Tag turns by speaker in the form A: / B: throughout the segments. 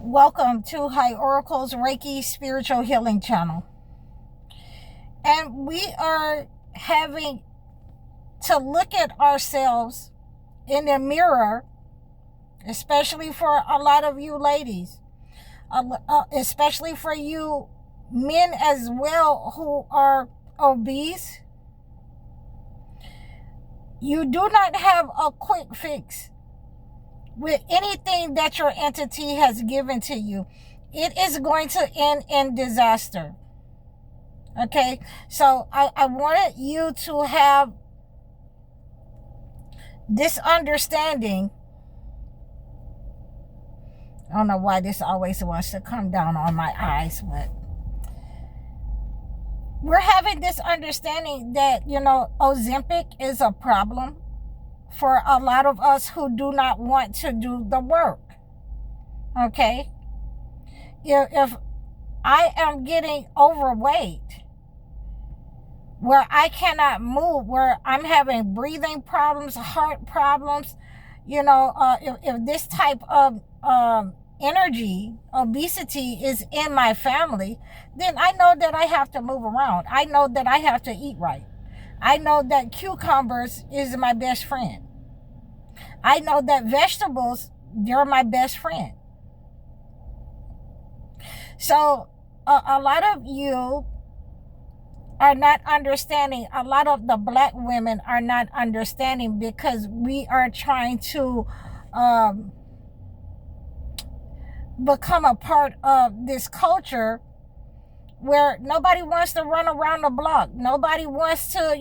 A: Welcome to High Oracle's Reiki Spiritual Healing Channel. And we are having to look at ourselves in the mirror, especially for a lot of you ladies, especially for you men as well who are obese. You do not have a quick fix with anything that your entity has given to you. It is going to end in disaster. Okay, so I wanted you to have this understanding. I don't know why this always wants to come down on my eyes, but we're having this understanding that, Ozempic is a problem for a lot of us who do not want to do the work. Okay, if I am getting overweight, where I cannot move, where I'm having breathing problems, heart problems, if this type of energy, obesity is in my family, then I know that I have to move around. I know that I have to eat right. I know that cucumbers is my best friend. I know that vegetables, they're my best friend. So a lot of you are not understanding. A lot of the black women are not understanding because we are trying to become a part of this culture where nobody wants to run around the block. Nobody wants to,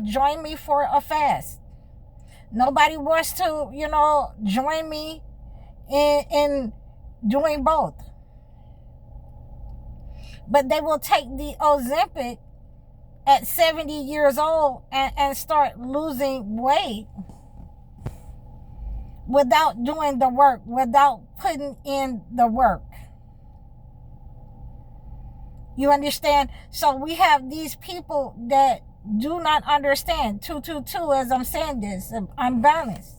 A: join me for a fast. Nobody wants to, join me in doing both. But they will take the Ozempic at 70 years old and start losing weight without doing the work, without putting in the work. You understand? So we have these people that do not understand. 222, as I'm saying this, I'm balanced.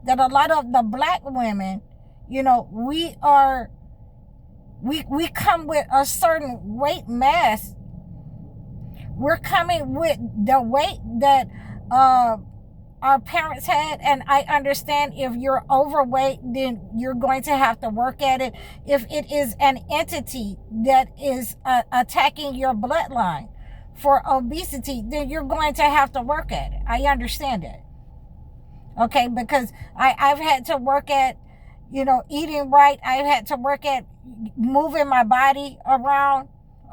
A: That a lot of the black women, we come with a certain weight mass. We're coming with the weight that our parents had, and I understand if you're overweight, then you're going to have to work at it. If it is an entity that is attacking your bloodline for obesity, then you're going to have to work at it. I understand that. Okay, because I've had to work at, eating right. I've had to work at moving my body around.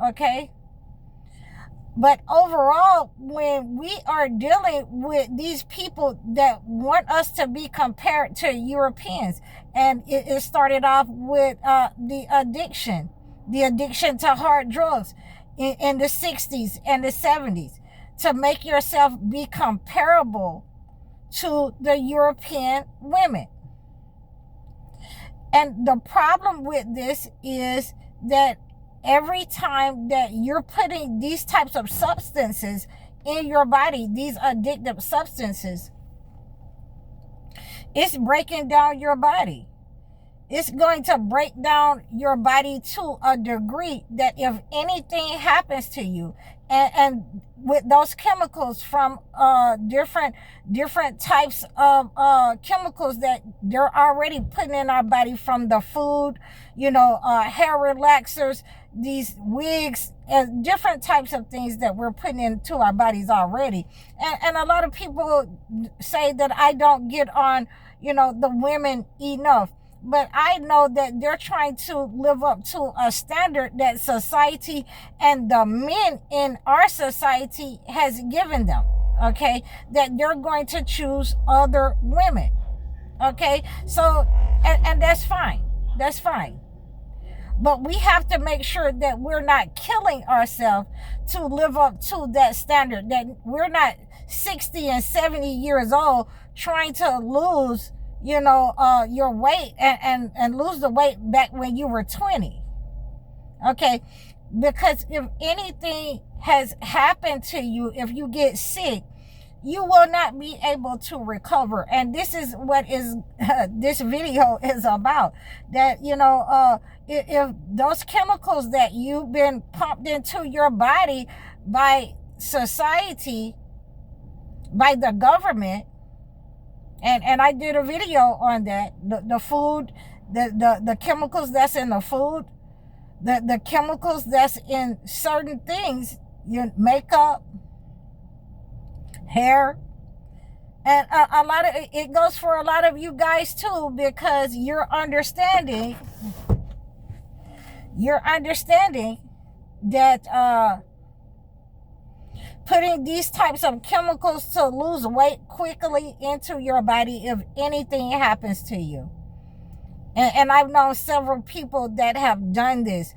A: Okay. But overall, when we are dealing with these people that want us to be compared to Europeans, and it started off with the addiction to hard drugs in the 60s and the 70s, to make yourself be comparable to the European women. And the problem with this is that every time that you're putting these types of substances in your body, these addictive substances, it's breaking down your body. It's going to break down your body to a degree that if anything happens to you, and with those chemicals from different types of chemicals that they're already putting in our body from the food, hair relaxers, these wigs, different types of things that we're putting into our bodies already. And a lot of people say that I don't get on, the women enough. But I know that they're trying to live up to a standard that society and the men in our society has given them. Okay, that they're going to choose other women. Okay, so and that's fine. That's fine. But we have to make sure that we're not killing ourselves to live up to that standard. That we're not 60 and 70 years old trying to lose your weight and lose the weight back when you were 20. Okay, because if anything has happened to you, if you get sick, you will not be able to recover. And this is what is this video is about. That, if those chemicals that you've been pumped into your body by society, by the government, and I did a video on that, the food, the chemicals that's in the food, the chemicals that's in certain things, your makeup, hair, and a lot of it goes for a lot of you guys too, because you're understanding that putting these types of chemicals to lose weight quickly into your body if anything happens to you. And I've known several people that have done this.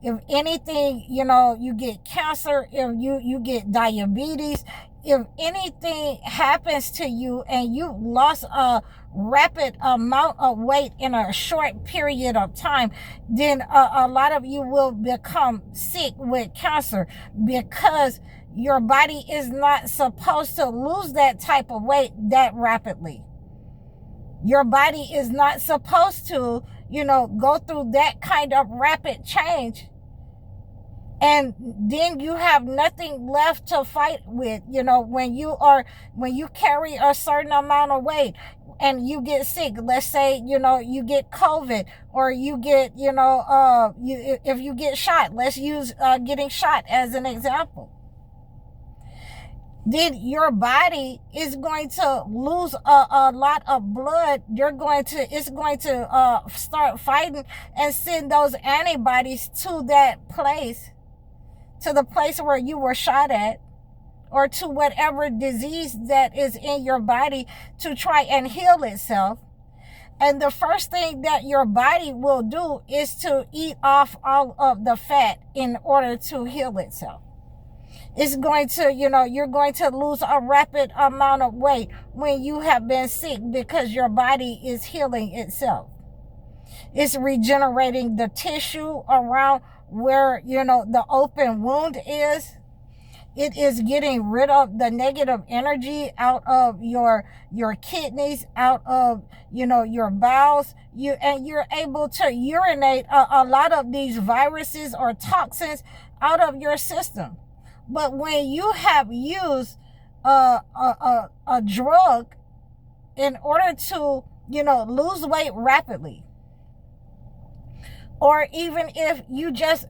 A: If anything, you get cancer, if you get diabetes, if anything happens to you and you lost a rapid amount of weight in a short period of time, then a lot of you will become sick with cancer, because your body is not supposed to lose that type of weight that rapidly. Your body is not supposed to, go through that kind of rapid change. And then you have nothing left to fight with, when you carry a certain amount of weight and you get sick. Let's say, you get COVID, or you get, if you get shot, let's use getting shot as an example. Then your body is going to lose a lot of blood. It's going to start fighting and send those antibodies to that place, to the place where you were shot at, or to whatever disease that is in your body, to try and heal itself. And the first thing that your body will do is to eat off all of the fat in order to heal itself. It's going to, you're going to lose a rapid amount of weight when you have been sick, because your body is healing itself. It's regenerating the tissue around where, the open wound is. It is getting rid of the negative energy out of your kidneys, out of, your bowels. You're able to urinate a lot of these viruses or toxins out of your system. But when you have used a drug in order to, lose weight rapidly, or even if you just,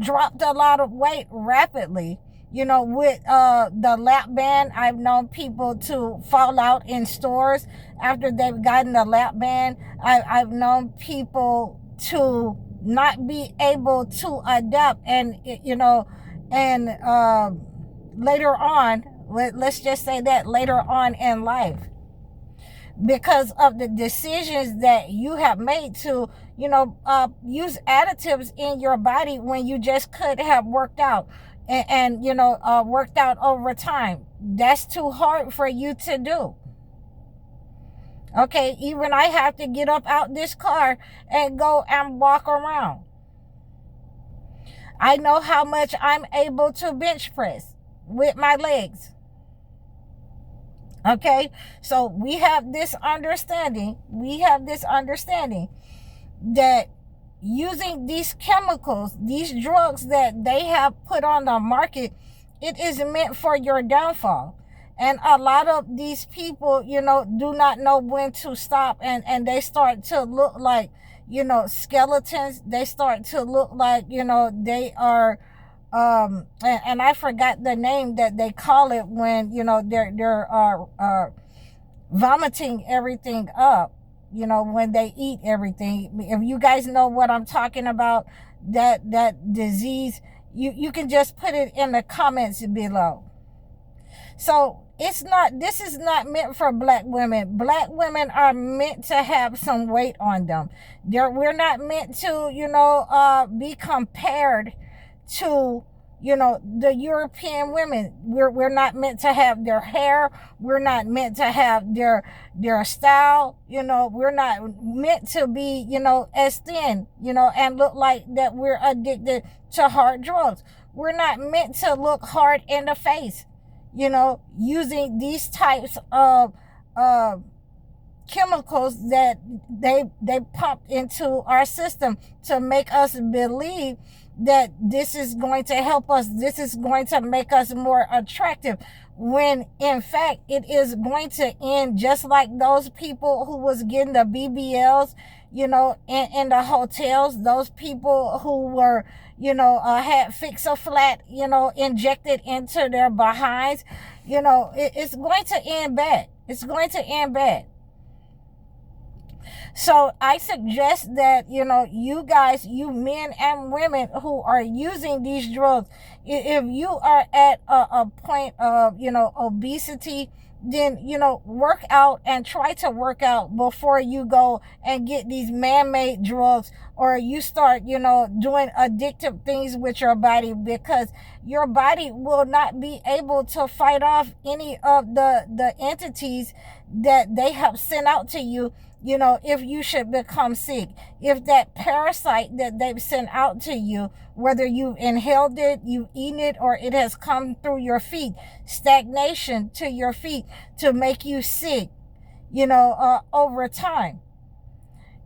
A: dropped a lot of weight rapidly, with the lap band, I've known people to fall out in stores after they've gotten the lap band. I've known people to not be able to adapt, and, and later on, let's just say that later on in life, because of the decisions that you have made to, use additives in your body when you just could have worked out and worked out over time. That's too hard for you to do. Okay, even I have to get up out this car and go and walk around. I know how much I'm able to bench press with my legs. Okay, so we have this understanding that using these chemicals, these drugs that they have put on the market, it is meant for your downfall. And a lot of these people, do not know when to stop, and they start to look like, skeletons. They start to look like, they are, and I forgot the name that they call it when, they're vomiting everything up, when they eat everything. If you guys know what I'm talking about, that disease, you can just put it in the comments below. So this is not meant for black women. Black women are meant to have some weight on them. We're not meant to, be compared to, the European women. We're not meant to have their hair. We're not meant to have their style. We're not meant to be, as thin, and look like that we're addicted to hard drugs. We're not meant to look hard in the face. using these types of chemicals that they pump into our system to make us believe that this is going to help us, this is going to make us more attractive, when in fact it is going to end just like those people who was getting the BBLs, in the hotels, those people who were, had Fix-A-Flat, injected into their behinds. It's going to end bad. It's going to end bad. So I suggest that, you guys, you men and women who are using these drugs, if you are at a point of, obesity, then, work out and try to work out before you go and get these man-made drugs, or you start, doing addictive things with your body, because your body will not be able to fight off any of the entities that they have sent out to you, if you should become sick. If that parasite that they've sent out to you, whether you've inhaled it, you've eaten it, or it has come through your feet, stagnation to your feet to make you sick, over time,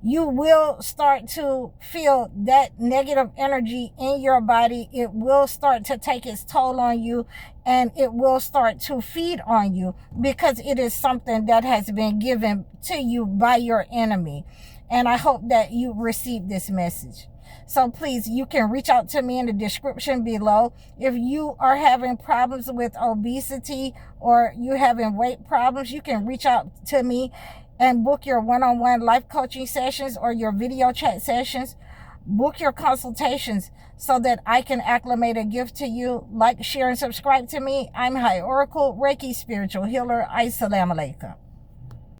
A: you will start to feel that negative energy in your body. It will start to take its toll on you, and it will start to feed on you, because it is something that has been given to you by your enemy. And I hope that you receive this message. So please, you can reach out to me in the description below. If you are having problems with obesity, or you having weight problems, you can reach out to me and book your one-on-one life coaching sessions or your video chat sessions. Book your consultations so that I can acclimate a gift to you. Like, share, and subscribe to me. I'm High Oracle, Reiki Spiritual Healer. Assalamu alaikum.